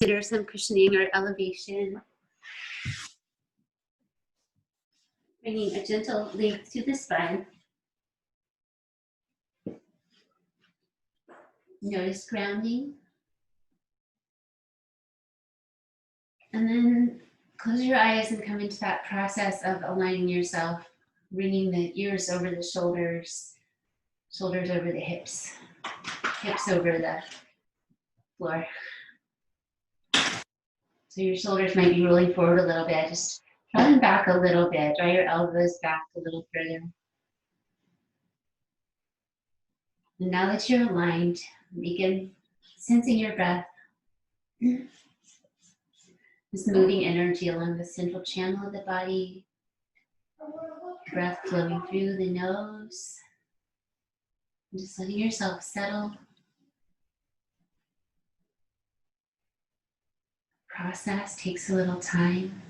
Consider some cushioning or elevation. Bringing a gentle length to the spine. Notice grounding. And then close your eyes and come into that process of aligning yourself, bringing the ears over the shoulders, shoulders over the hips, hips over the floor. So your shoulders might be rolling forward a little bit. Just draw them back a little bit. Draw your elbows back a little further. And now that you're aligned, begin sensing your breath. This moving energy along the central channel of the body. Breath flowing through the nose. And just letting yourself settle. Process takes a little time.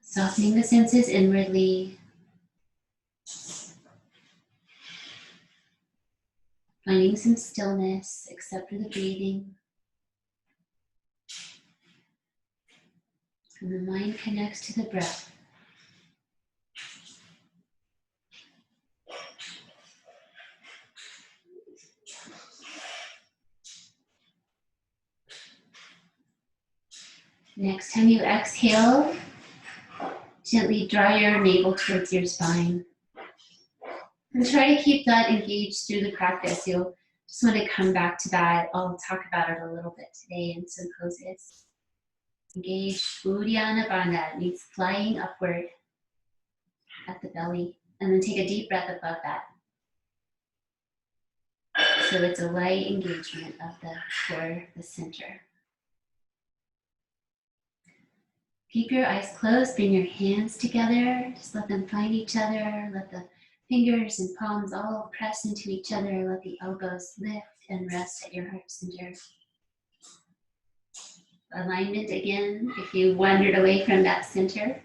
Softening the senses inwardly. Finding some stillness, except for the breathing. And the mind connects to the breath. Next time you exhale, gently draw your navel towards your spine. And try to keep that engaged through the practice. You'll just want to come back to that. I'll talk about it a little bit today in some poses. Engage Uddiyana Bandha. It means flying upward at the belly. And then take a deep breath above that. So it's a light engagement of the core, the center. Keep your eyes closed, bring your hands together, just let them find each other, let the fingers and palms all press into each other, let the elbows lift and rest at your heart center. Alignment again, if you wandered away from that center,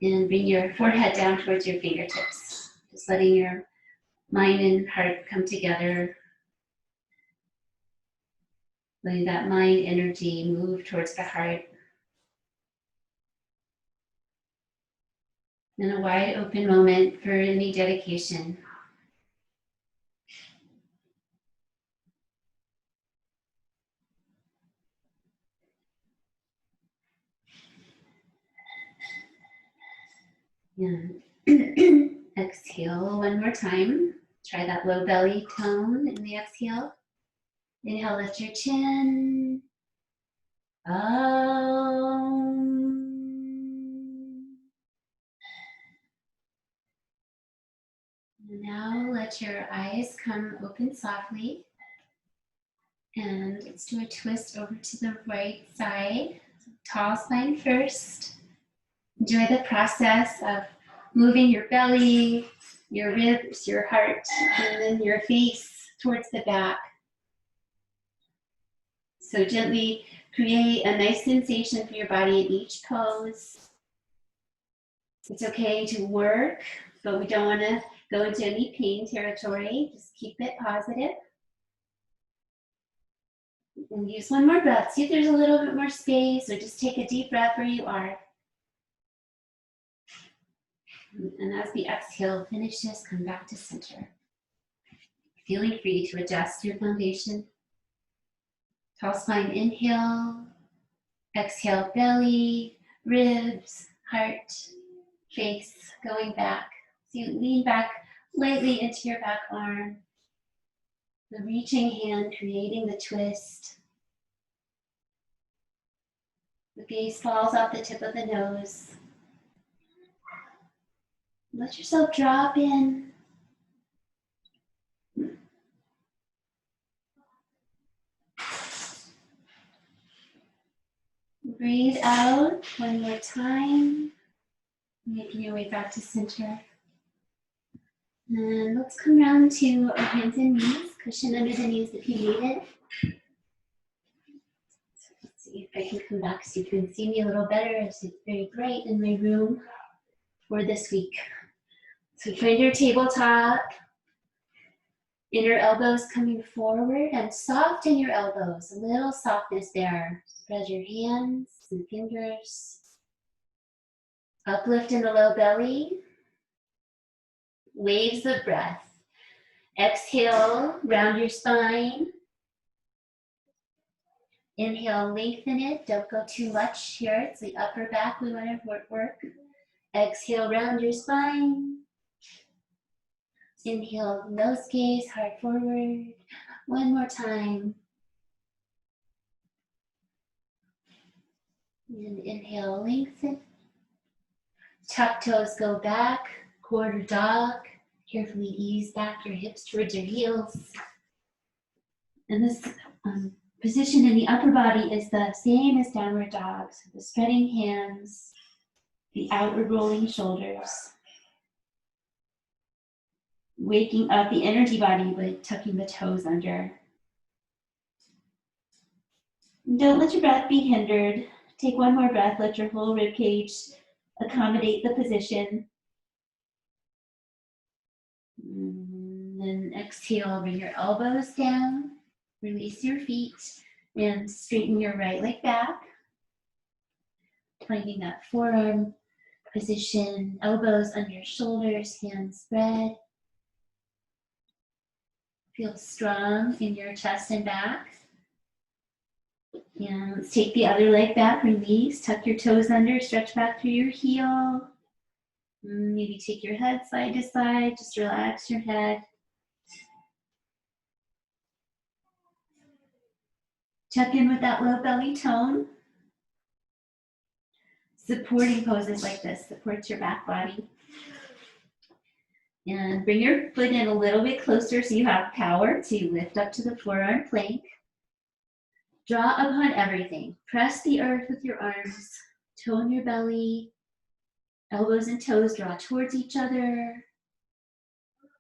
and bring your forehead down towards your fingertips, just letting your mind and heart come together, letting that mind energy move towards the heart. And a wide open moment for any dedication. And exhale one more time. Try that low belly tone in the exhale. Inhale, lift your chin. Now let your eyes come open softly. And let's do a twist over to the right side. So tall spine first. Enjoy the process of moving your belly, your ribs, your heart, and then your face towards the back. So gently create a nice sensation for your body in each pose. It's okay to work, but we don't want to go into any pain territory. Just keep it positive. And use one more breath. See if there's a little bit more space, or just take a deep breath where you are. And as the exhale finishes, come back to center. Feeling free to adjust your foundation. Tall spine inhale. Exhale, belly, ribs, heart, face, going back. So you lean back lightly into your back arm. The reaching hand creating the twist. The gaze falls off the tip of the nose. Let yourself drop in. Breathe out one more time. Making your way back to center. And let's come around to our hands and knees. Cushion under the knees if you need it. So let's see if I can come back so you can see me a little better. It's very bright in my room for this week. So find your tabletop. Inner elbows coming forward and soften your elbows. A little softness there. Spread your hands and fingers. Uplift in the low belly. Waves of breath. Exhale, round your spine. Inhale, lengthen it. Don't go too much here. It's the upper back we want to work. Exhale, round your spine. Inhale, nose gaze, heart forward. One more time. And inhale, lengthen. Tuck toes go back, quarter dog. Carefully ease back your hips towards your heels. And this position in the upper body is the same as downward dog. So the spreading hands, the outward rolling shoulders. Waking up the energy body by tucking the toes under. And don't let your breath be hindered. Take one more breath, let your whole rib cage accommodate the position. And then exhale, bring your elbows down, release your feet, and straighten your right leg back. Finding that forearm position, elbows under your shoulders, hands spread. Feel strong in your chest and back. And let's take the other leg back, release, tuck your toes under, stretch back through your heel. Maybe take your head side to side, just relax your head. Check in with that low belly tone. Supporting poses like this supports your back body. And bring your foot in a little bit closer so you have power to lift up to the forearm plank. Draw upon everything. Press the earth with your arms. Tone your belly. Elbows and toes draw towards each other.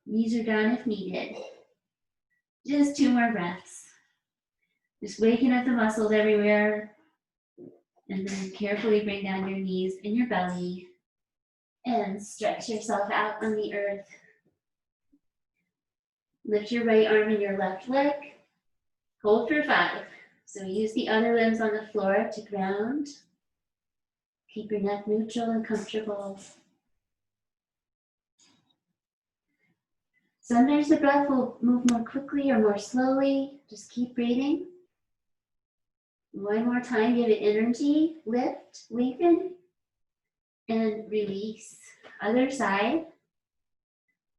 Knees are down if needed. Just 2 more breaths. Just waking up the muscles everywhere. And then carefully bring down your knees and your belly. And stretch yourself out on the earth. Lift your right arm and your left leg. Hold for 5. So use the other limbs on the floor to ground. Keep your neck neutral and comfortable. Sometimes the breath will move more quickly or more slowly. Just keep breathing. One more time, give it energy. Lift, lengthen, and release. Other side.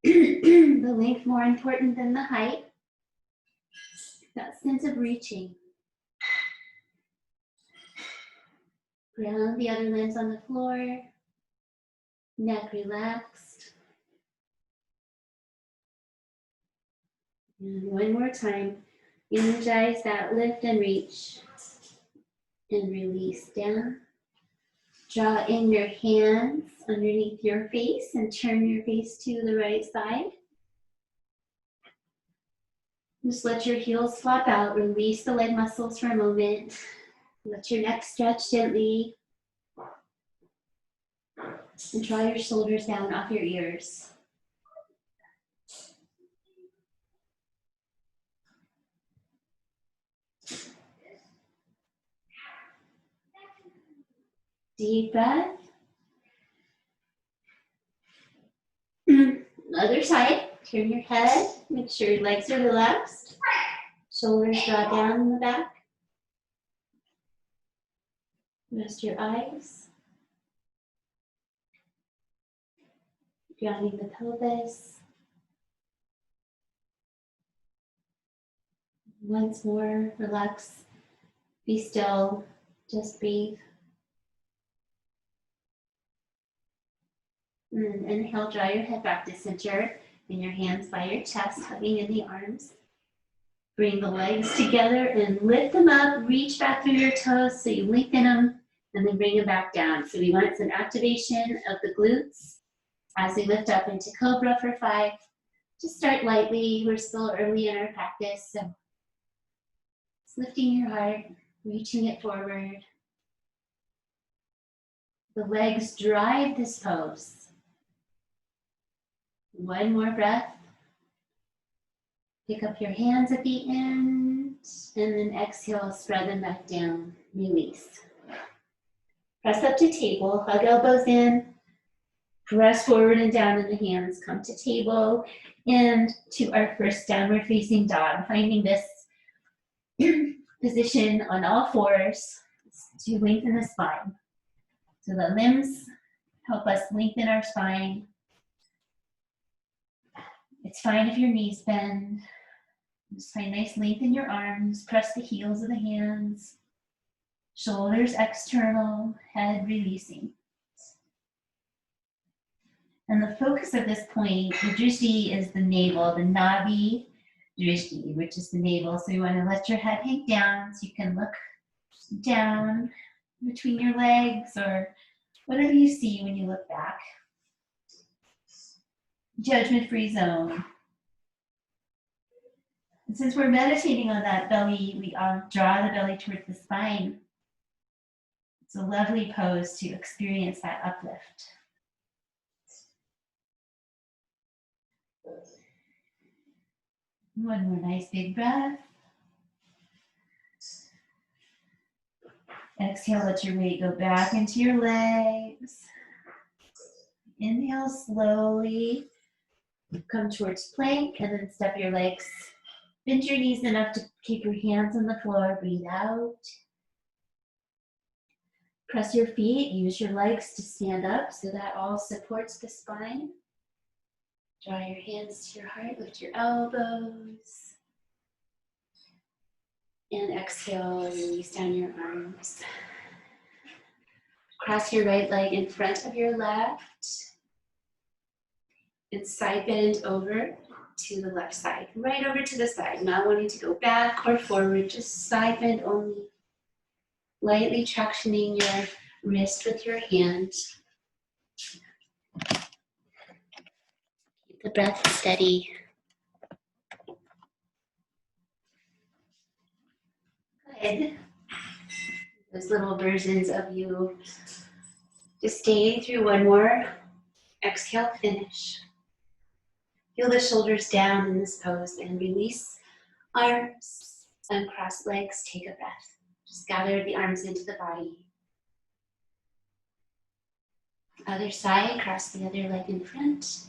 The length more important than the height. That sense of reaching. Ground the other limbs on the floor. Neck relaxed. And one more time. Energize that lift and reach. And release down. Draw in your hands underneath your face and turn your face to the right side. Just let your heels flop out. Release the leg muscles for a moment. Let your neck stretch gently. And draw your shoulders down off your ears. Deep breath. Other side. Turn your head. Make sure your legs are relaxed. Shoulders draw down in the back. Rest your eyes. Grounding the pelvis. Once more, relax. Be still. Just breathe. And then inhale, draw your head back to center. And your hands by your chest, hugging in the arms. Bring the legs together and lift them up. Reach back through your toes so you lengthen them. And then bring them back down. So we want some activation of the glutes as we lift up into Cobra for 5. Just start lightly. We're still early in our practice. So it's lifting your heart, reaching it forward. The legs drive this pose. One more breath. Pick up your hands at the end, and then exhale, spread them back down, release. Press up to table, hug elbows in, press forward and down in the hands, come to table, and to our first downward facing dog, finding this position on all fours to lengthen the spine. So the limbs help us lengthen our spine. It's fine if your knees bend. Just find nice length in your arms. Press the heels of the hands. Shoulders external, head releasing. And the focus of this point, the drishti, is the navel, the nabi drishti, which is the navel. So you want to let your head hang down so you can look down between your legs or whatever you see when you look back. Judgment-free zone. And since we're meditating on that belly, we draw the belly towards the spine. It's a lovely pose to experience that uplift. One more nice big breath. Exhale, let your weight go back into your legs. Inhale slowly. Come towards plank and then step your legs. Bend your knees enough to keep your hands on the floor. Breathe out. Press your feet. Use your legs to stand up so that all supports the spine. Draw your hands to your heart. Lift your elbows. And exhale, release down your arms. Cross your right leg in front of your left. And side bend over to the left side. Right over to the side. Not wanting to go back or forward, just side bend only. Lightly tractioning your wrist with your hand. Keep the breath steady. Good. Those little versions of you just staying through one more. Exhale, finish. Feel the shoulders down in this pose and release arms, uncross legs, take a breath. Just gather the arms into the body. Other side, cross the other leg in front.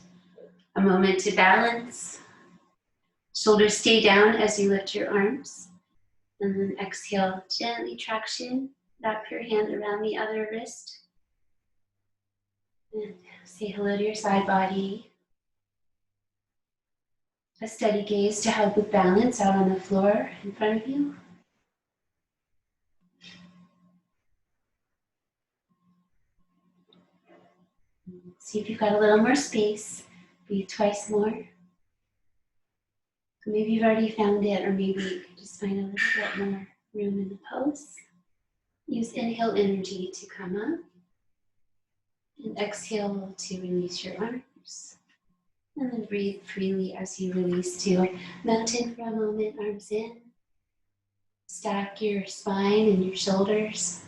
A moment to balance. Shoulders stay down as you lift your arms. And then exhale, gently traction. Wrap your hand around the other wrist. And say hello to your side body. A steady gaze to help with balance out on the floor in front of you. See if you've got a little more space. Breathe twice more. Maybe you've already found it, or maybe you can just find a little bit more room in the pose. Use inhale energy to come up. And exhale to release your arms. And then breathe freely as you release to mountain for a moment, arms in. Stack your spine and your shoulders.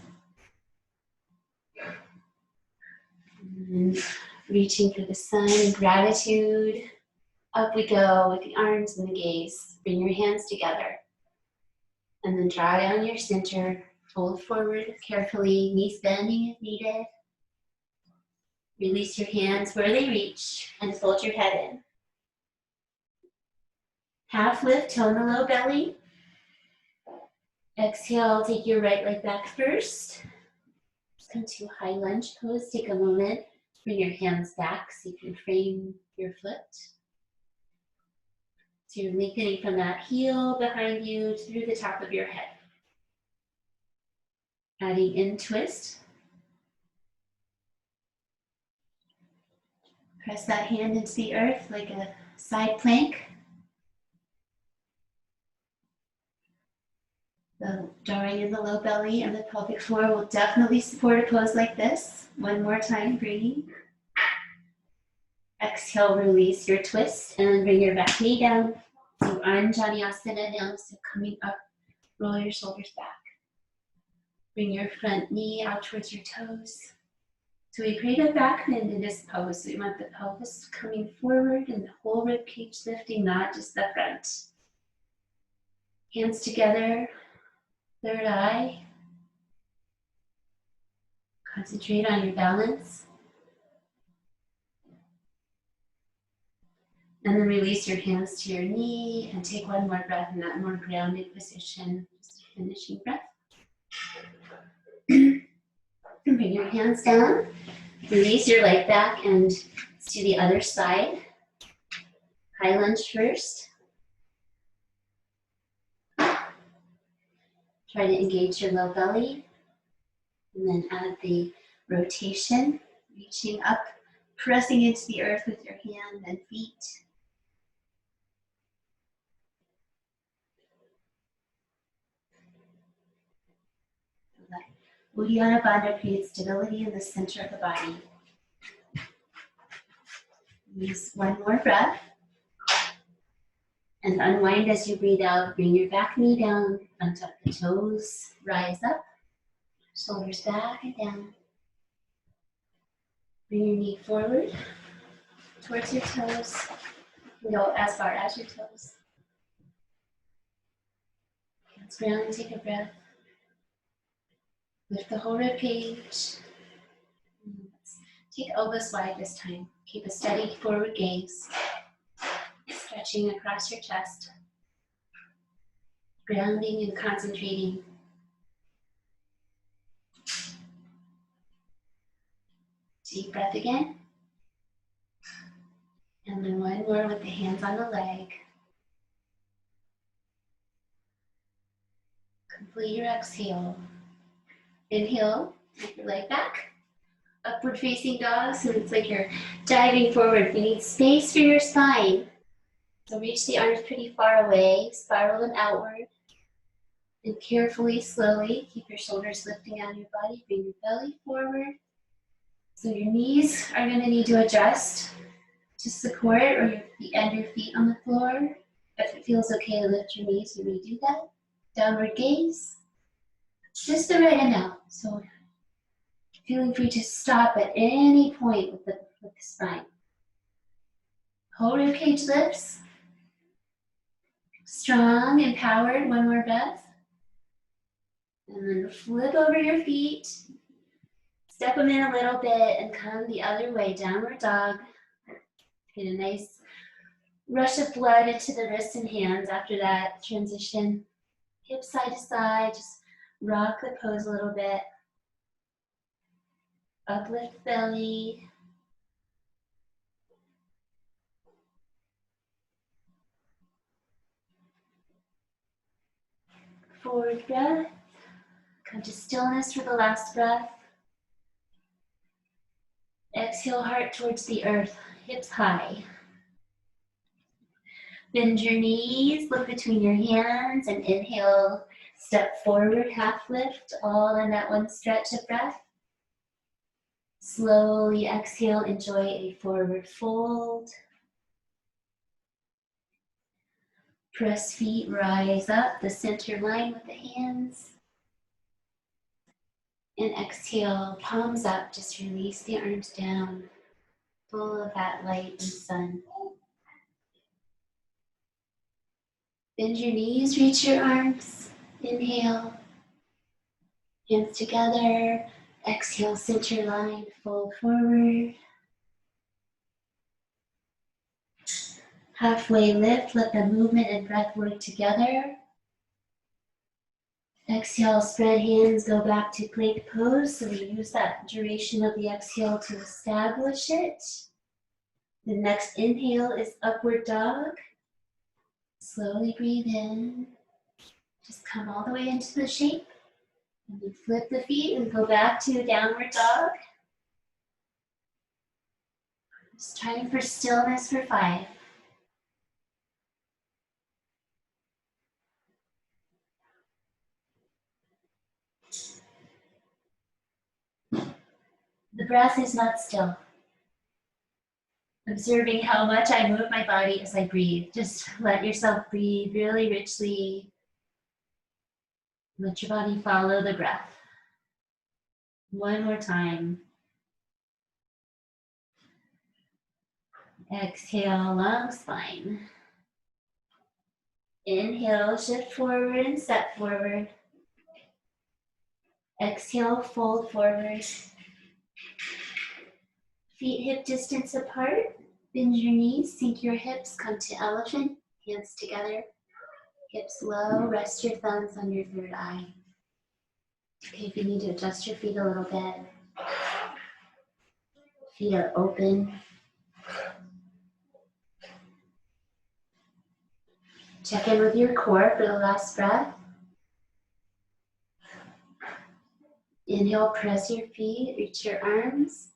And reaching for the sun, gratitude. Up we go with the arms and the gaze. Bring your hands together. And then draw down your center. Fold forward carefully, knees bending if needed. Release your hands where they reach and fold your head in. Half lift, tone the low belly. Exhale, take your right leg back first. Come to high lunge pose. Take a moment, bring your hands back so you can frame your foot. So you're lengthening from that heel behind you through the top of your head. Adding in twist. Press that hand into the earth like a side plank. The drawing in the low belly and the pelvic floor will definitely support a pose like this. One more time, breathing. Exhale, release your twist and bring your back knee down. So Anjaneyasana now, so coming up, roll your shoulders back. Bring your front knee out towards your toes. So we create a back bend in this pose. So we want the pelvis coming forward and the whole rib cage lifting, not just the front. Hands together, third eye. Concentrate on your balance. And then release your hands to your knee and take one more breath in that more grounded position. Just a finishing breath. Bring your hands down. Release your leg back and to the other side. High lunge first. Try to engage your low belly. And then add the rotation, reaching up, pressing into the earth with your hand and feet. Uddiyana Bandha creates stability in the center of the body. Use one more breath. And unwind as you breathe out. Bring your back knee down, untuck the toes, rise up, shoulders back and down. Bring your knee forward towards your toes. Go as far as your toes. Hands ground, take a breath. Lift the whole rib cage. Take elbows wide this time. Keep a steady forward gaze. Stretching across your chest. Grounding and concentrating. Deep breath again. And then one more with the hands on the leg. Complete your exhale. Inhale, take your leg back. Upward facing dog, so it's like you're diving forward. You need space for your spine. So reach the arms pretty far away, spiral them outward. And carefully, slowly, keep your shoulders lifting out of your body. Bring your belly forward. So your knees are going to need to adjust to support, or your feet, and your feet on the floor. If it feels okay to lift your knees, you may do that. Downward gaze. Just the right amount. So feeling free to stop at any point with the spine. Whole rib cage lifts. Strong, empowered. One more breath. And then flip over your feet. Step them in a little bit and come the other way. Downward dog. Get a nice rush of blood into the wrists and hands after that transition. Hips side to side. Just rock the pose a little bit. Uplift belly. Forward breath. Come to stillness for the last breath. Exhale, heart towards the earth, hips high. Bend your knees, look between your hands, and inhale, step forward, half lift, all in that one stretch of breath. Slowly exhale, enjoy a forward fold. Press feet, rise up, the center line with the hands. And exhale, palms up, just release the arms down, full of that light and sun. Bend your knees, reach your arms. Inhale, hands together. Exhale, center line, fold forward. Halfway lift, let the movement and breath work together. Exhale, spread hands, go back to plank pose. So we use that duration of the exhale to establish it. The next inhale is upward dog. Slowly breathe in. Just come all the way into the shape. And then flip the feet and go back to downward dog. Just trying for stillness for 5. The breath is not still. Observing how much I move my body as I breathe. Just let yourself breathe really richly. Let your body follow the breath. One more time. Exhale, long spine. Inhale, shift forward and step forward. Exhale, fold forward. Feet hip distance apart. Bend your knees, sink your hips, come to elephant. Hands together, hips low. Rest your thumbs on your third eye. Okay, if you need to adjust your feet a little bit. Feet are open. Check in with your core for the last breath. Inhale, press your feet, reach your arms.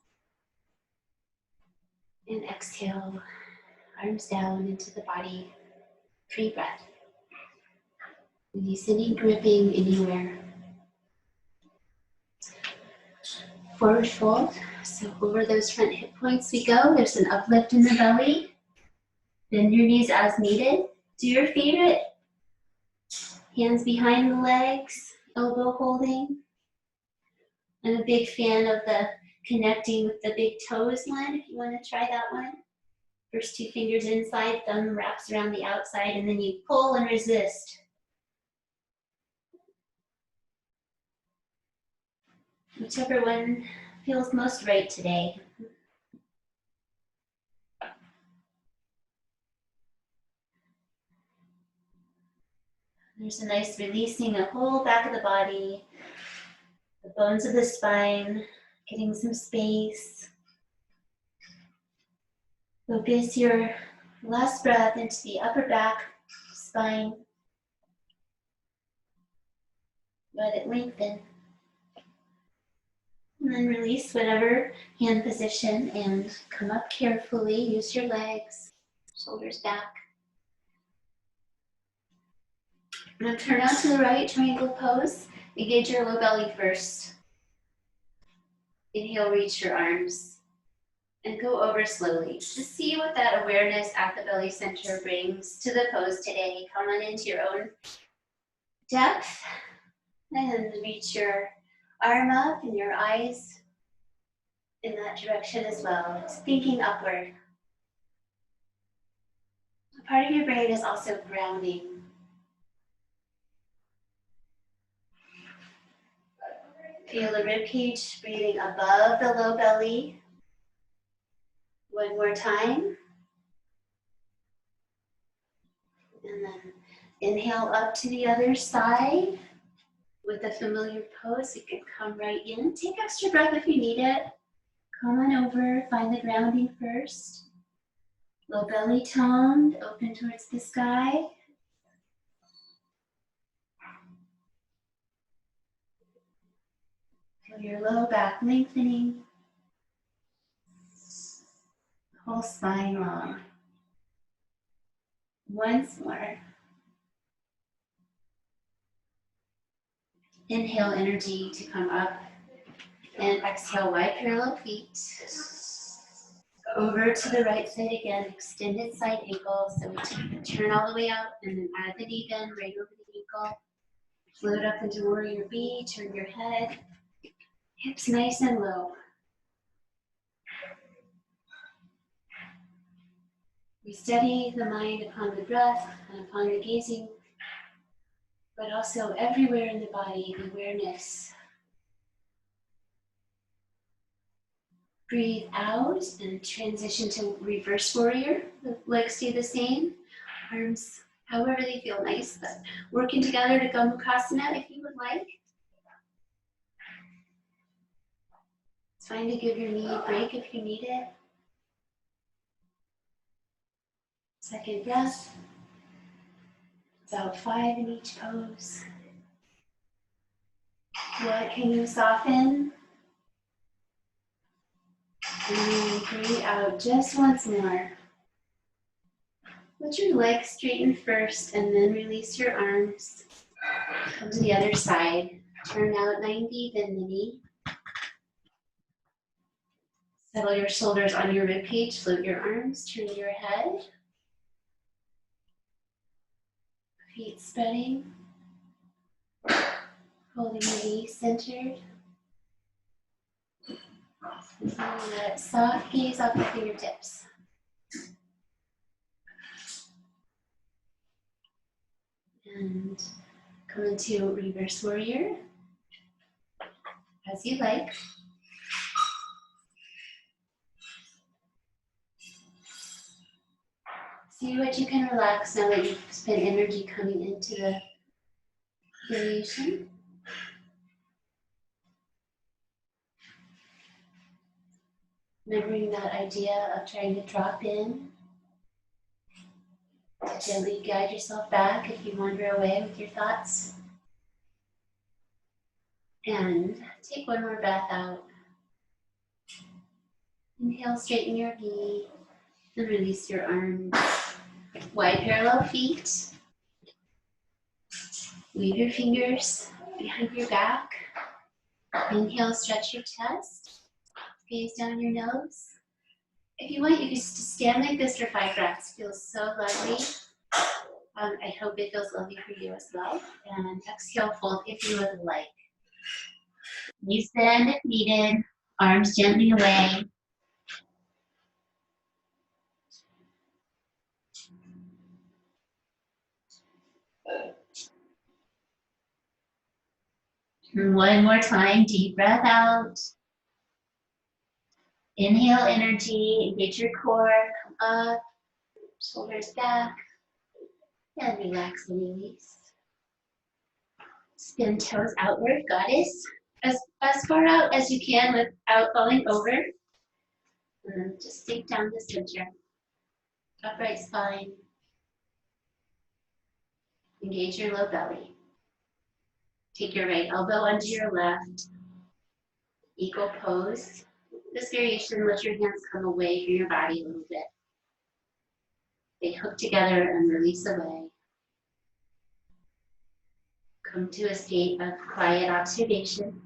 And exhale, arms down into the body. Free breath. Release any gripping anywhere. Forward fold. So over those front hip points we go. There's an uplift in the belly. Bend your knees as needed. Do your favorite. Hands behind the legs, elbow holding. I'm a big fan of the connecting with the big toes one, if you want to try that one. First two fingers inside, thumb wraps around the outside, and then you pull and resist. Whichever one feels most right today. There's a nice releasing the whole back of the body, the bones of the spine, getting some space. Focus your last breath into the upper back, spine. Let it lengthen. And then release whatever hand position and come up carefully. Use your legs, shoulders back. Now turn out to the right, triangle pose. Engage your low belly first. Inhale, reach your arms. And go over slowly. Just see what that awareness at the belly center brings to the pose today. Come on into your own depth. And reach your arm up and your eyes in that direction as well. Just thinking upward. A part of your brain is also grounding. Feel the rib cage breathing above the low belly. One more time. And then inhale up to the other side. With a familiar pose, you can come right in. Take extra breath if you need it. Come on over, find the grounding first. Low belly toned, open towards the sky. Feel your low back lengthening. Whole spine long. Once more. Inhale energy to come up. And exhale, wide parallel feet. Over to the right side again, extended side ankle. So we turn all the way out and then add the knee bend right over the ankle. Float up into warrior B, turn your head. Hips nice and low. We steady the mind upon the breath and upon the gazing, but also everywhere in the body, the awareness. Breathe out and transition to reverse warrior. The legs stay the same, arms however they feel nice, but working together to Gomukhasana if you would like. It's fine to give your knee a break if you need it. Second breath. About 5 in each pose. What can you soften? And then breathe out just once more. Let your legs straighten first and then release your arms. Come to the other side. Turn out 90, bend the knee. Settle your shoulders on your ribcage, float your arms, turn your head. Feet spreading. Holding the knee centered. And let soft gaze off the fingertips. And come into reverse warrior as you like. See what you can relax now that you've spent energy coming into the variation. Remembering that idea of trying to drop in, to gently guide yourself back if you wander away with your thoughts. And take one more breath out. Inhale, straighten your knee, and release your arms. Wide parallel feet. Weave your fingers behind your back. Inhale, stretch your chest. Gaze down your nose. If you want, you can just stand like this for 5 breaths. It feels so lovely. I hope it feels lovely for you as well. And exhale, fold if you would like. Knees bend if needed. Arms gently away. And one more time, deep breath out. Inhale energy, engage your core, come up, shoulders back, and relax and release. Spin toes outward, goddess, as far out as you can without falling over. And then just sink down to center. Upright spine. Engage your low belly. Take your right elbow under your left. Eagle pose. This variation, let your hands come away from your body a little bit. They hook together and release away. Come to a state of quiet observation.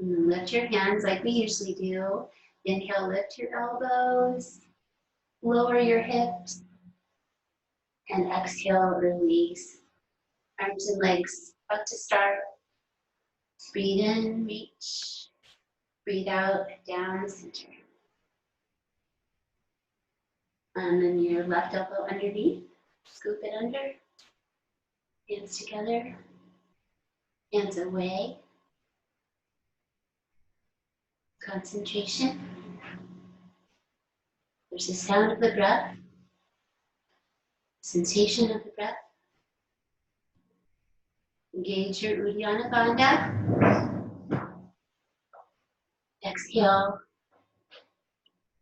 And then lift your hands like we usually do. Inhale, lift your elbows. Lower your hips. And exhale, release. Arms and legs up to start. Breathe in, reach. Breathe out, down, center. And then your left elbow underneath. Scoop it under. Hands together. Hands away. Concentration. There's the sound of the breath. Sensation of the breath. Engage your Uddiyana Bandha. Exhale.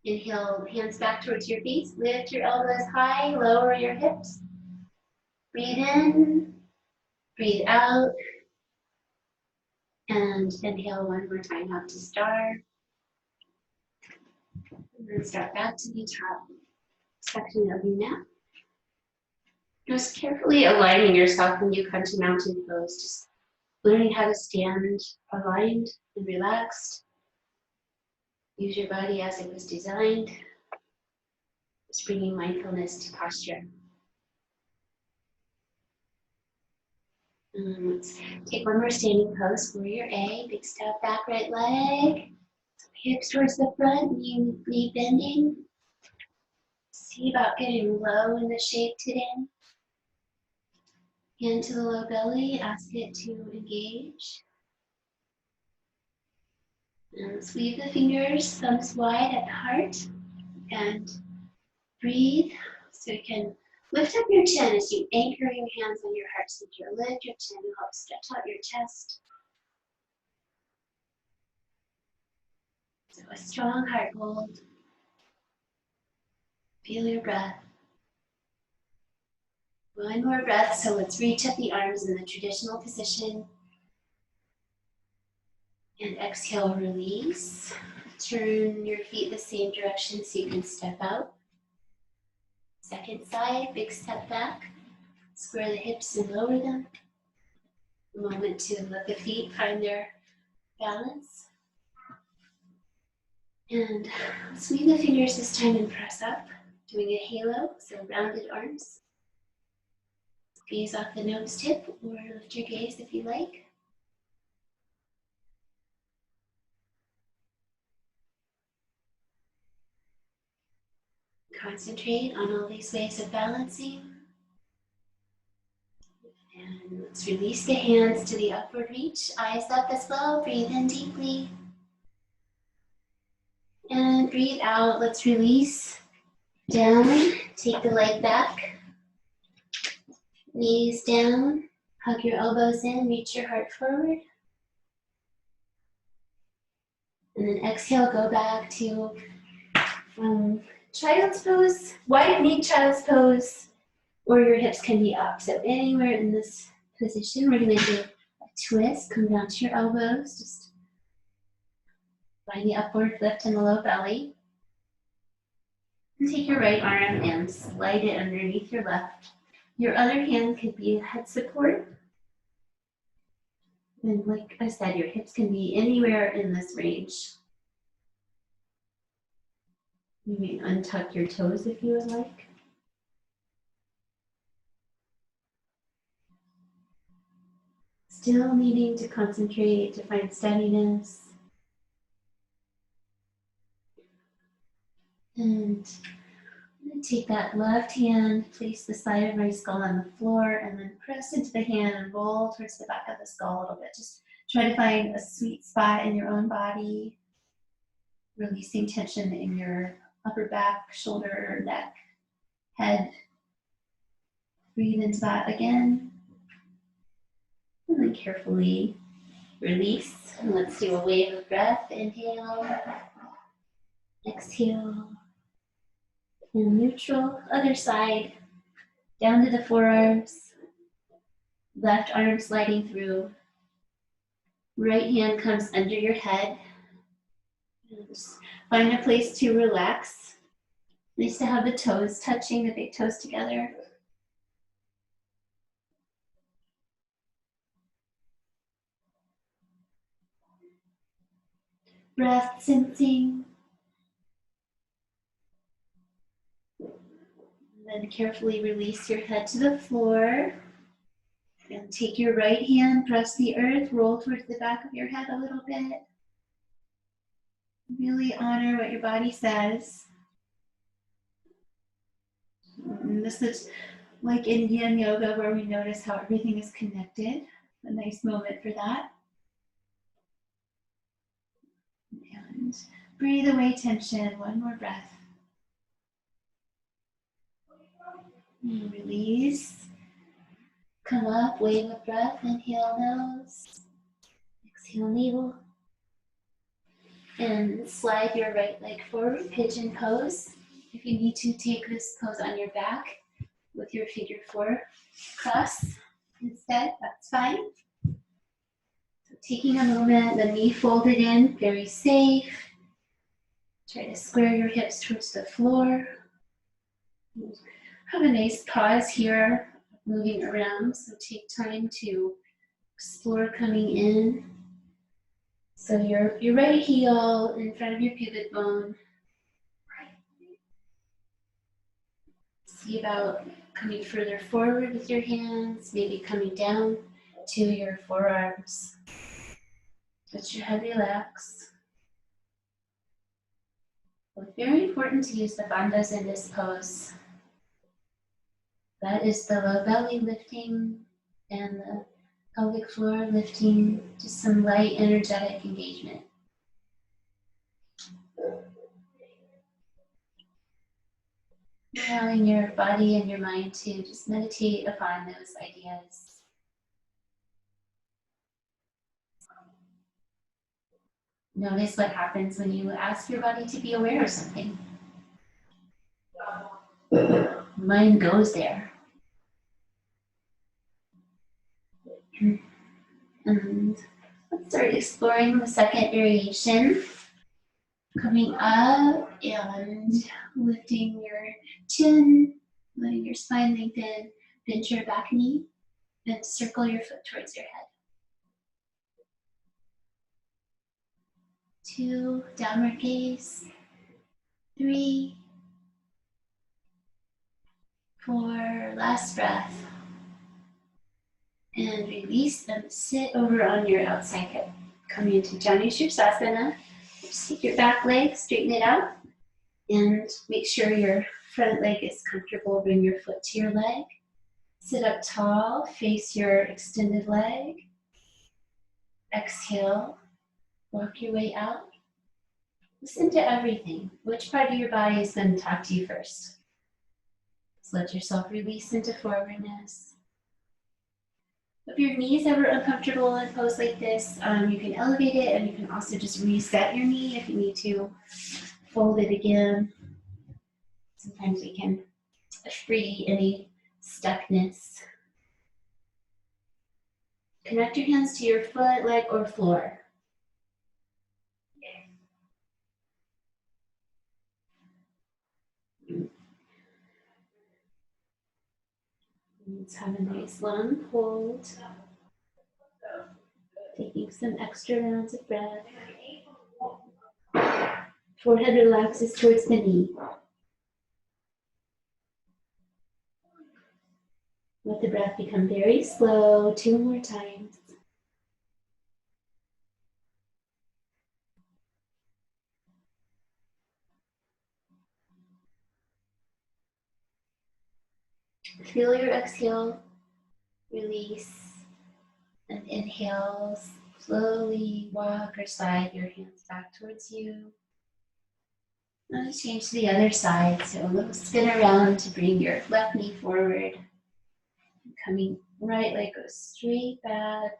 Inhale, hands back towards your feet. Lift your elbows high, lower your hips. Breathe in, breathe out. And inhale one more time up to start. And then start back to the top section of your mat. Just carefully aligning yourself when you come to mountain pose. Just learning how to stand aligned and relaxed. Use your body as it was designed. Just bringing mindfulness to posture. Let's take one more standing pose, warrior A. Big step back, right leg. Hips towards the front, knee bending. See about getting low in the shape today. Hand to the low belly, ask it to engage. And squeeze the fingers, thumbs wide at the heart. And breathe so you can lift up your chin as you anchor your hands on your heart center. Lift your chin to help stretch out your chest. So a strong heart hold. Feel your breath. One more breath, so let's reach up the arms in the traditional position. And exhale, release. Turn your feet the same direction so you can step out. Second side, big step back. Square the hips and lower them. A moment to let the feet find their balance. And swing the fingers this time and press up. Doing a halo, so rounded arms. Gaze off the nose tip or lift your gaze if you like. Concentrate on all these ways of balancing. And let's release the hands to the upward reach. Eyes up as well. Breathe in deeply. And breathe out. Let's release. Down. Take the leg back. Knees down. Hug your elbows in. Reach your heart forward. And then exhale, go back to child's pose, wide knee child's pose, or your hips can be up. So anywhere in this position, we're gonna do a twist, come down to your elbows, just find the upward lift in the low belly. And take your right arm and slide it underneath your left. Your other hand could be a head support. And like I said, your hips can be anywhere in this range. You may untuck your toes if you would like. Still needing to concentrate to find steadiness. And I'm going to take that left hand, place the side of my skull on the floor, and then press into the hand and roll towards the back of the skull a little bit. Just try to find a sweet spot in your own body, releasing tension in your upper back, shoulder, neck, head. Breathe into that again. And then carefully release. And let's do a wave of breath. Inhale. Exhale. And neutral. Other side. Down to the forearms. Left arm sliding through. Right hand comes under your head. And just find a place to relax. Nice to have the toes touching, the big toes together. Breath sensing. And then carefully release your head to the floor. And take your right hand, press the earth, roll towards the back of your head a little bit. Really honor what your body says. And this is like Indian yoga where we notice how everything is connected. A nice moment for that. And breathe away tension. One more breath. And release. Come up, wave of breath. Inhale nose. Exhale navel. And slide your right leg forward, pigeon pose. If you need to, take this pose on your back with your figure four cross instead, that's fine. So taking a moment, the knee folded in, very safe. Try to square your hips towards the floor. Have a nice pause here, moving around, so take time to explore coming in. So your right heel in front of your pubic bone. See about coming further forward with your hands, maybe coming down to your forearms. Let your head relax. It's very important to use the bandhas in this pose. That is the low belly lifting and the pelvic floor lifting, just some light energetic engagement. Allowing your body and your mind to just meditate upon those ideas. Notice what happens when you ask your body to be aware of something. Mind goes there. And let's start exploring the second variation. Coming up and lifting your chin, letting your spine lengthen, bend your back knee, and circle your foot towards your head. 2, downward gaze. 3, 4, last breath. And release and sit over on your outside hip. Coming into Janu Sirsasana. Just take your back leg, straighten it out, and make sure your front leg is comfortable, bring your foot to your leg. Sit up tall, face your extended leg. Exhale, walk your way out. Listen to everything. Which part of your body is going to talk to you first? So let yourself release into forwardness. If your knee is ever uncomfortable in a pose like this, you can elevate it, and you can also just reset your knee if you need to fold it again. Sometimes we can free any stuckness. Connect your hands to your foot, leg, or floor. Let's have a nice long hold. Taking some extra rounds of breath. Forehead relaxes towards the knee. Let the breath become very slow. 2 more times. Feel your exhale, release, and inhale. Slowly walk or slide your hands back towards you. Now change to the other side. So a little spin around to bring your left knee forward. Coming right leg goes straight back.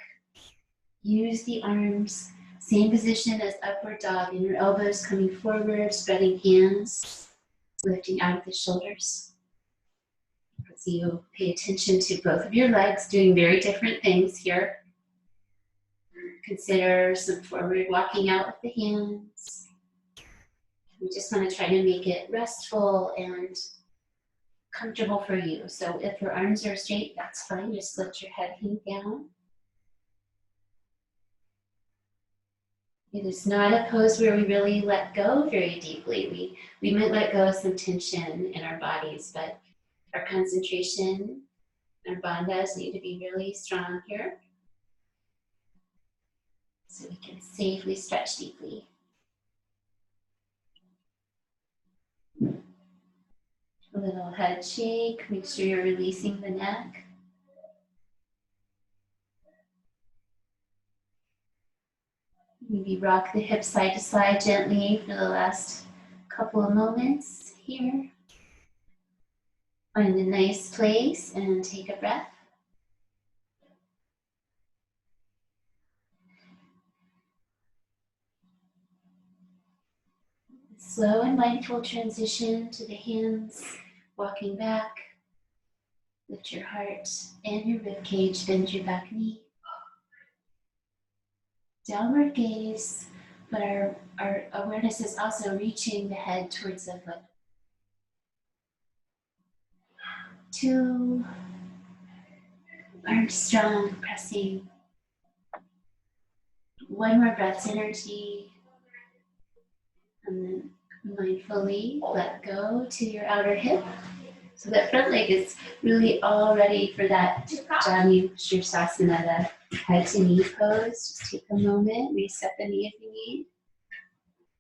Use the arms. Same position as upward dog. And your elbows coming forward, spreading hands, lifting out of the shoulders. So you pay attention to both of your legs doing very different things here. Consider some forward walking out with the hands. We just want to try to make it restful and comfortable for you. So if your arms are straight, that's fine. Just let your head hang down. It is not a pose where we really let go very deeply. We might let go of some tension in our bodies, but our concentration, our bandhas need to be really strong here. So we can safely stretch deeply. A little head shake, make sure you're releasing the neck. Maybe rock the hips side to side gently for the last couple of moments here. Find a nice place and take a breath. Slow and mindful transition to the hands, walking back. Lift your heart and your rib cage, bend your back knee. Downward gaze, but our awareness is also reaching the head towards the foot. 2, arms strong, pressing. 1 more breath's energy. And then mindfully let go to your outer hip. So that front leg is really all ready for that Janu Shirsasana, the head to knee pose. Just take a moment, reset the knee if you need.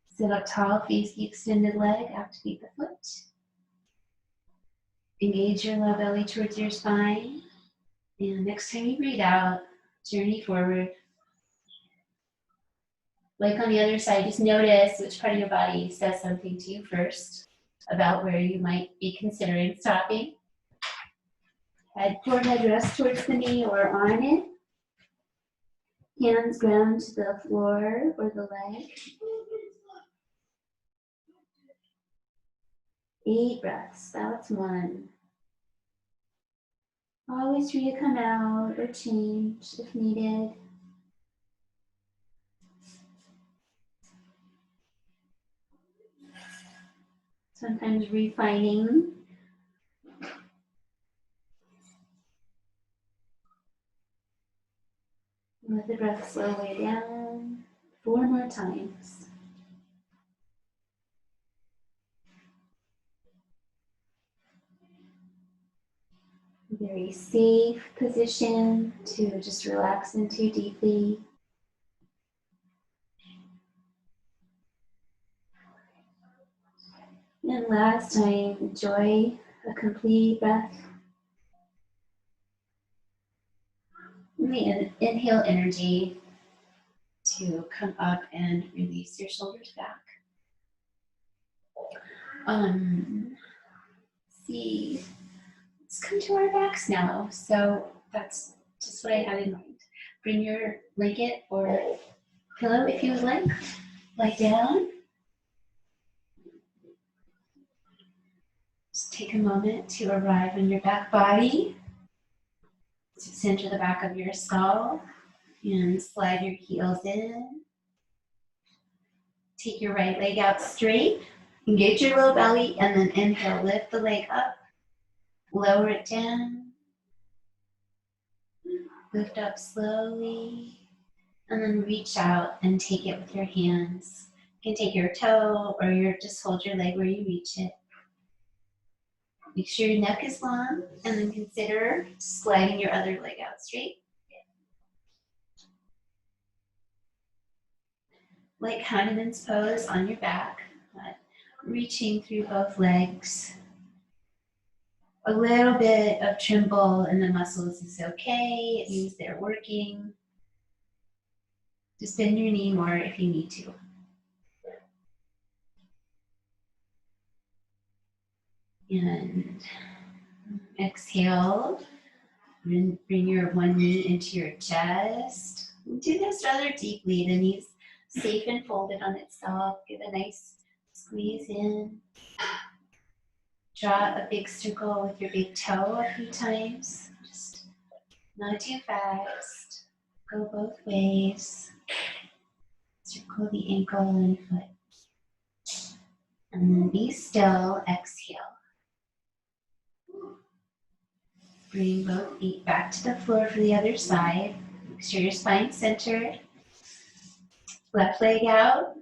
Sit up tall, face the extended leg, activate the foot. Engage your low belly towards your spine. And next time you breathe out, journey forward. Like on the other side, just notice which part of your body says something to you first about where you might be considering stopping. Head, forehead rest towards the knee or on it. Hands ground to the floor or the leg. 8 breaths, that's 1. Always free to come out or change if needed. Sometimes refining. Let the breath slow way down. 4 more times. Very safe position to just relax into deeply. And last time, enjoy a complete breath. Inhale energy to come up and release your shoulders back. See, let's come to our backs now. So that's just what I had in mind. Bring your blanket or pillow if you would like. Lie down. Just take a moment to arrive on your back body. To center the back of your skull and slide your heels in. Take your right leg out straight. Engage your low belly and then inhale, lift the leg up. Lower it down. Lift up slowly. And then reach out and take it with your hands. You can take your toe or just hold your leg where you reach it. Make sure your neck is long and then consider sliding your other leg out straight. Like Hanuman's pose on your back, reaching through both legs. A little bit of tremble in the muscles is okay. It means they're working. Just bend your knee more if you need to. And exhale. Bring your one knee into your chest. Do this rather deeply. The knee's safe and folded on itself. Give a nice squeeze in. Draw a big circle with your big toe a few times. Just not too fast. Go both ways. Circle the ankle and foot. And then be still. Exhale. Bring both feet back to the floor for the other side. Make sure your spine's centered. Left leg out.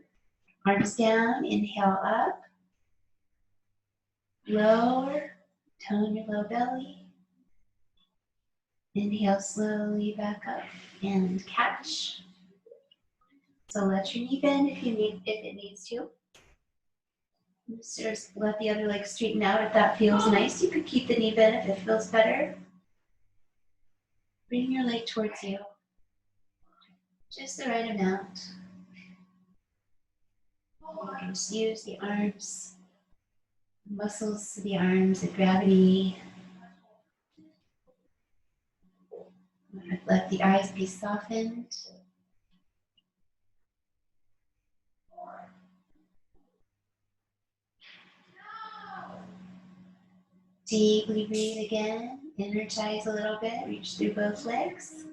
Arms down. Inhale up. Lower. Tone your low belly. Inhale slowly back up and catch. So let your knee bend if it needs to. Just let the other leg straighten out if that feels nice. You could keep the knee bent if it feels better. Bring your leg towards you. Just the right amount. You can just use the arms, muscles of the arms, the gravity. Let the eyes be softened. Deeply breathe again. Energize a little bit. Reach through both legs.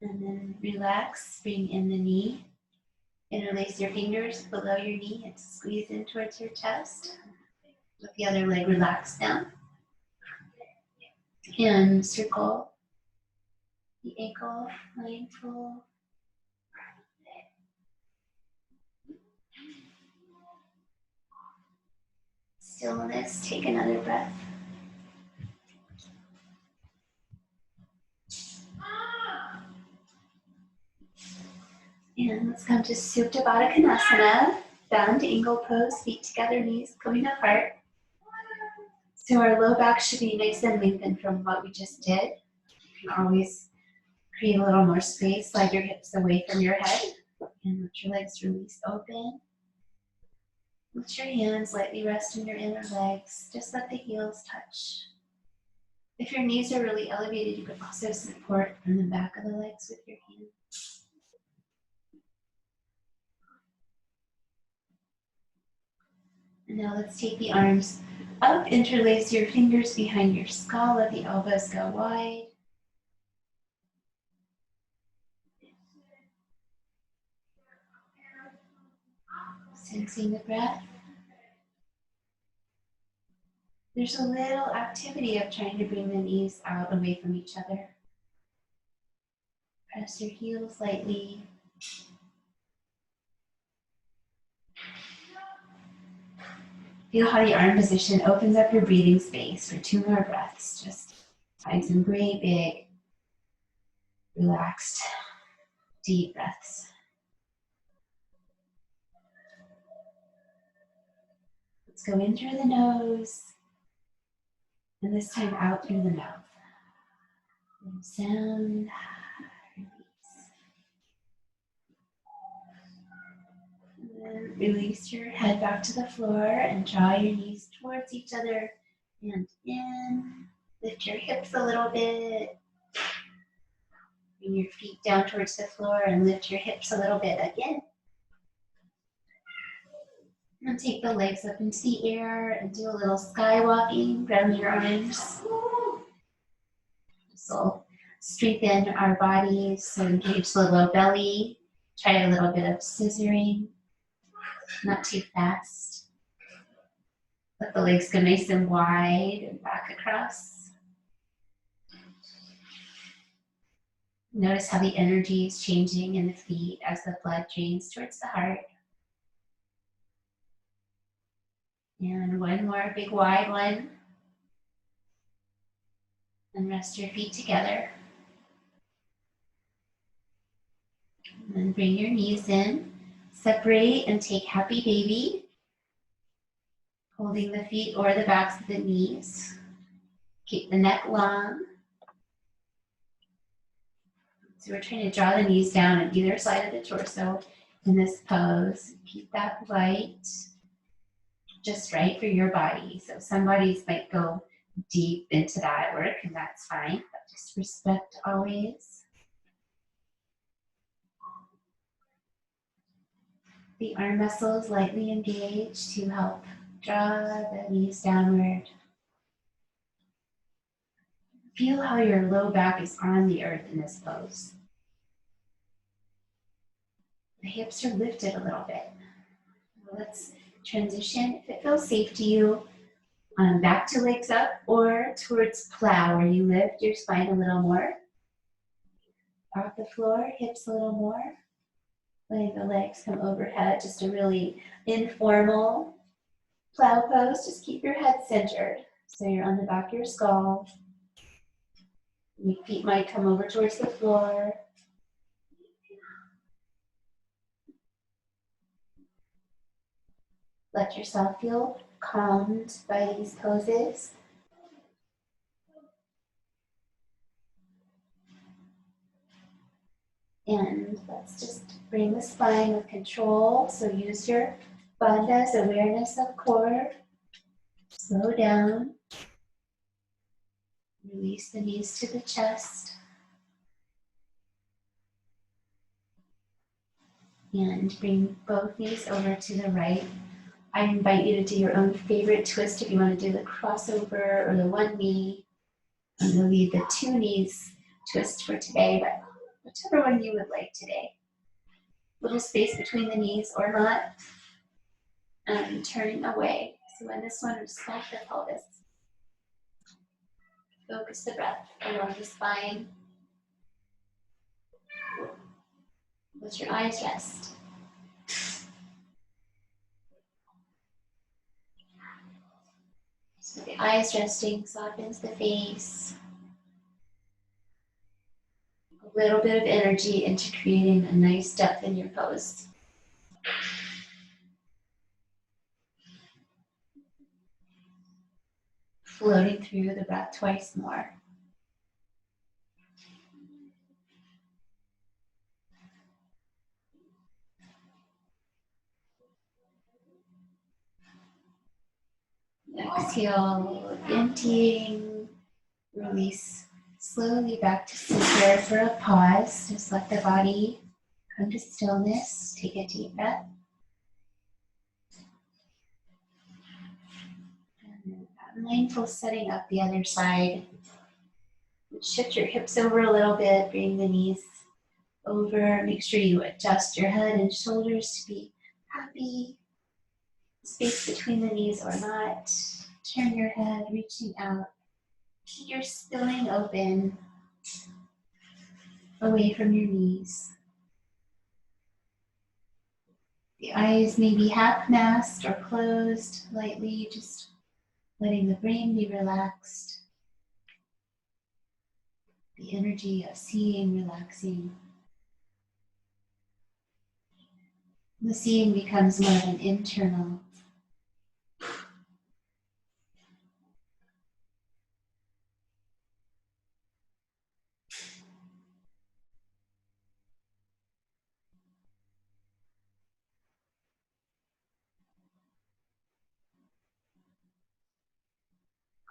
And then relax. Bring in the knee. Interlace your fingers below your knee and squeeze in towards your chest. Let the other leg relax down. And circle the ankle, mindful. Stillness, take another breath. And let's come to Supta Baddha Konasana, bound angle pose, feet together, knees coming apart. So our low back should be nice and lengthened from what we just did. You can always create a little more space, slide your hips away from your head, and let your legs release open. Let your hands lightly rest on your inner legs. Just let the heels touch. If your knees are really elevated, you could also support from the back of the legs with your hands. And now let's take the arms up, interlace your fingers behind your skull, let the elbows go wide. Sensing the breath. There's a little activity of trying to bring the knees out away from each other. Press your heels lightly. Feel how the arm position opens up your breathing space for 2 more breaths. Just find some great big, relaxed, deep breaths. Let's go in through the nose, and this time out through the mouth. Sound, release. Release your head back to the floor and draw your knees towards each other and in. Lift your hips a little bit. Bring your feet down towards the floor and lift your hips a little bit again. And take the legs up into the air and do a little skywalking. Ground your arms. This will strengthen our bodies. So engage the low belly. Try a little bit of scissoring. Not too fast. Let the legs go nice and wide and back across. Notice how the energy is changing in the feet as the blood drains towards the heart. And one more big wide one. And rest your feet together. And then bring your knees in. Separate and take happy baby. Holding the feet or the backs of the knees. Keep the neck long. So we're trying to draw the knees down on either side of the torso in this pose. Keep that light, just right for your body. So some bodies might go deep into that work, and that's fine, but just respect always. The arm muscles lightly engaged to help draw the knees downward. Feel how your low back is on the earth in this pose. The hips are lifted a little bit. Let's transition, if it feels safe to you, back to legs up or towards plow, where you lift your spine a little more. Off the floor, hips a little more. Letting the legs come overhead, just a really informal plow pose. Just keep your head centered. So you're on the back of your skull. Your feet might come over towards the floor. Let yourself feel calmed by these poses. And let's just bring the spine with control. So use your bandha's awareness of core. Slow down. Release the knees to the chest. And bring both knees over to the right. I invite you to do your own favorite twist if you want to do the crossover or the one knee. I'm going to leave the two knees twist for today, but whichever one you would like today. Little space between the knees or not. And turning away. So in this one, just back the pelvis. Focus the breath along the spine. Let your eyes rest. So the eyes resting softens the face. A little bit of energy into creating a nice depth in your pose. Floating through the breath twice more. Exhale, emptying, release slowly back to center for a pause. Just let the body come to stillness. Take a deep breath. And mindful setting up the other side. Shift your hips over a little bit, bring the knees over. Make sure you adjust your head and shoulders to be happy. Space between the knees or not. Turn your head, reaching out. You're spilling open away from your knees. The eyes may be half masked or closed, lightly just letting the brain be relaxed. The energy of seeing relaxing. The seeing becomes more of an internal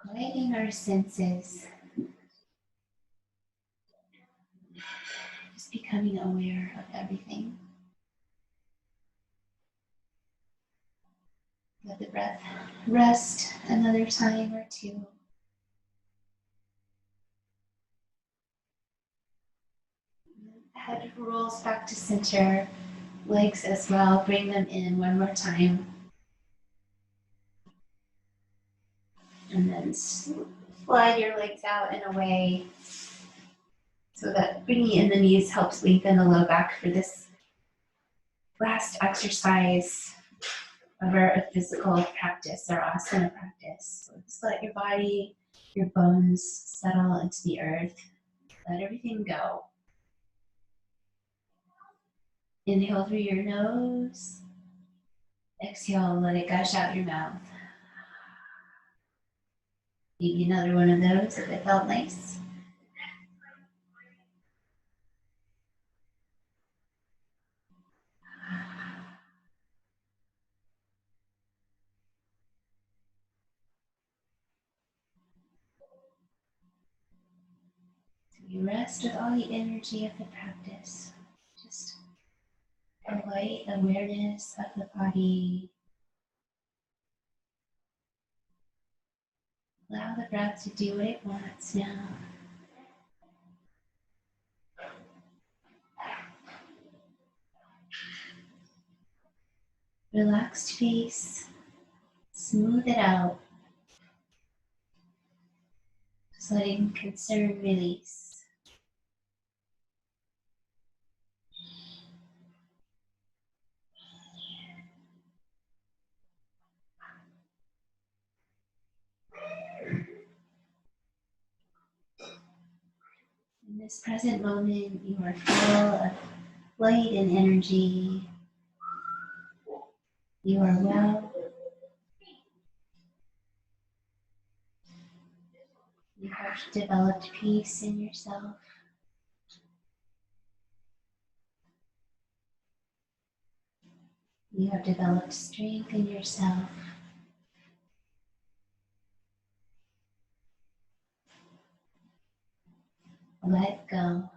quieting our senses, just becoming aware of everything. Let the breath rest another time or two. Head rolls back to center, legs as well. Bring them in one more time. And then slide your legs out and away so that bringing in the knees helps lengthen the low back for this last exercise of our physical practice, our asana practice. So just let your body, your bones settle into the earth. Let everything go. Inhale through your nose. Exhale, let it gush out your mouth. Maybe another one of those if it felt nice. So you rest with all the energy of the practice. Just a light awareness of the body. Allow the breath to do what it wants now. Relaxed face, smooth it out. Just letting concern release. In this present moment, you are full of light and energy. You are well. You have developed peace in yourself. You have developed strength in yourself. Let go.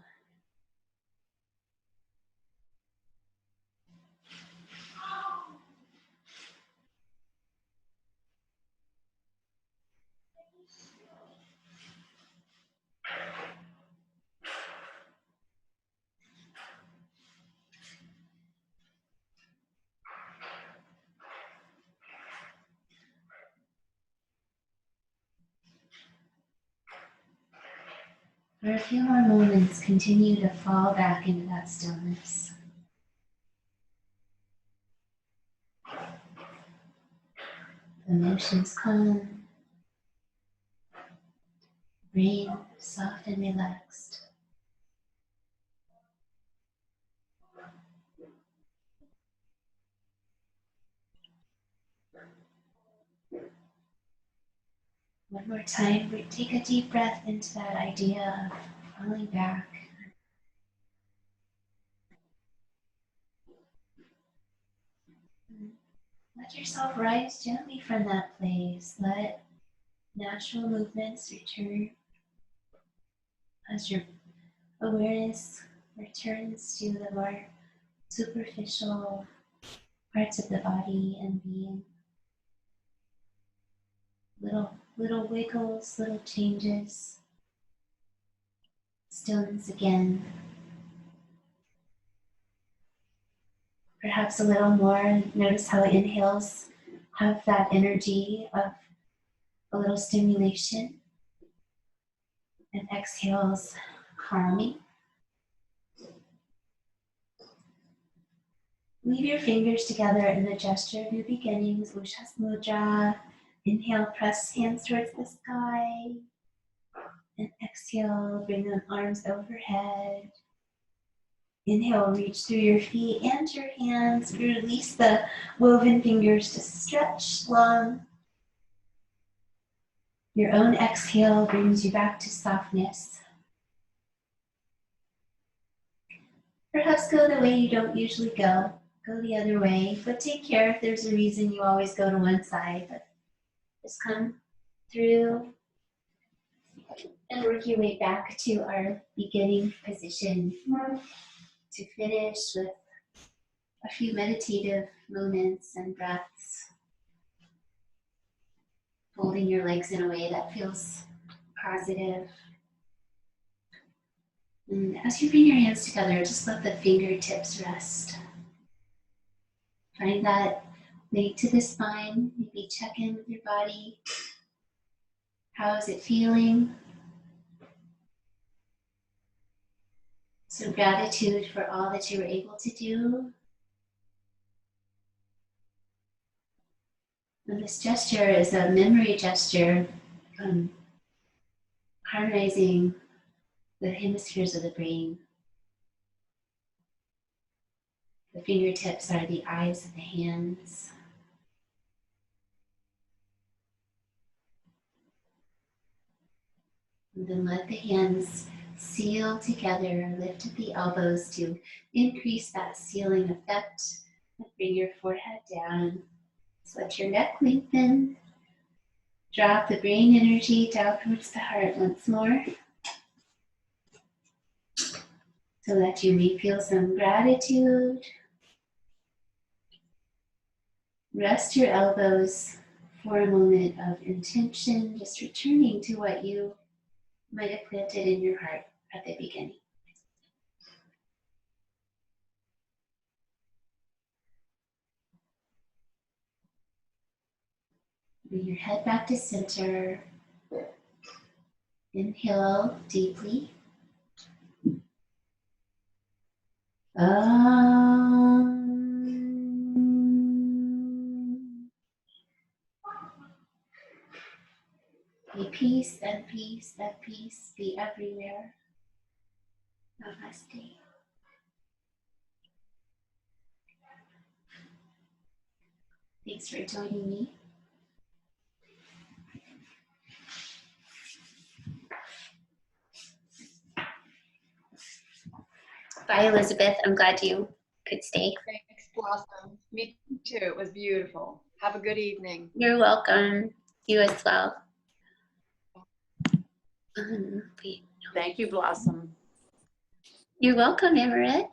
For a few more moments, continue to fall back into that stillness. Emotions calm. Brain soft and relaxed. One more time, take a deep breath into that idea of falling back. Let yourself rise gently from that place. Let natural movements return as your awareness returns to the more superficial parts of the body and being. Little wiggles, little changes. Stillness again. Perhaps a little more. Notice how inhales have that energy of a little stimulation, and exhales calming. Leave your fingers together in the gesture of new beginnings, Ushas Mudra. Inhale, press hands towards the sky. And exhale, bring the arms overhead. Inhale, reach through your feet and your hands. Release the woven fingers to stretch long. Your own exhale brings you back to softness. Perhaps go the way you don't usually go. Go the other way, but take care if there's a reason you always go to one side. But just come through And work your way back to our beginning position to finish with a few meditative moments and breaths. Folding your legs in a way that feels positive. And as you bring your hands together, just let the fingertips rest. Find that link to the spine. Maybe check in with your body. How is it feeling? Some gratitude for all that you were able to do. And this gesture is a memory gesture, harmonizing the hemispheres of the brain. The fingertips are the eyes of the hands. And then let the hands seal together, lift at the elbows to increase that sealing effect. Bring your forehead down. So let your neck lengthen. Drop the brain energy down towards the heart once more. So that you may feel some gratitude. Rest your elbows for a moment of intention, just returning to what you might have planted in your heart at the beginning. Bring your head back to center. Inhale deeply. May peace and peace and peace be everywhere. Namaste. Thanks for joining me. Bye, Elizabeth. I'm glad you could stay. Thanks, Blossom. Me too. It was beautiful. Have a good evening. You're welcome. You as well. Wait. Thank you, Blossom. You're welcome, Everett.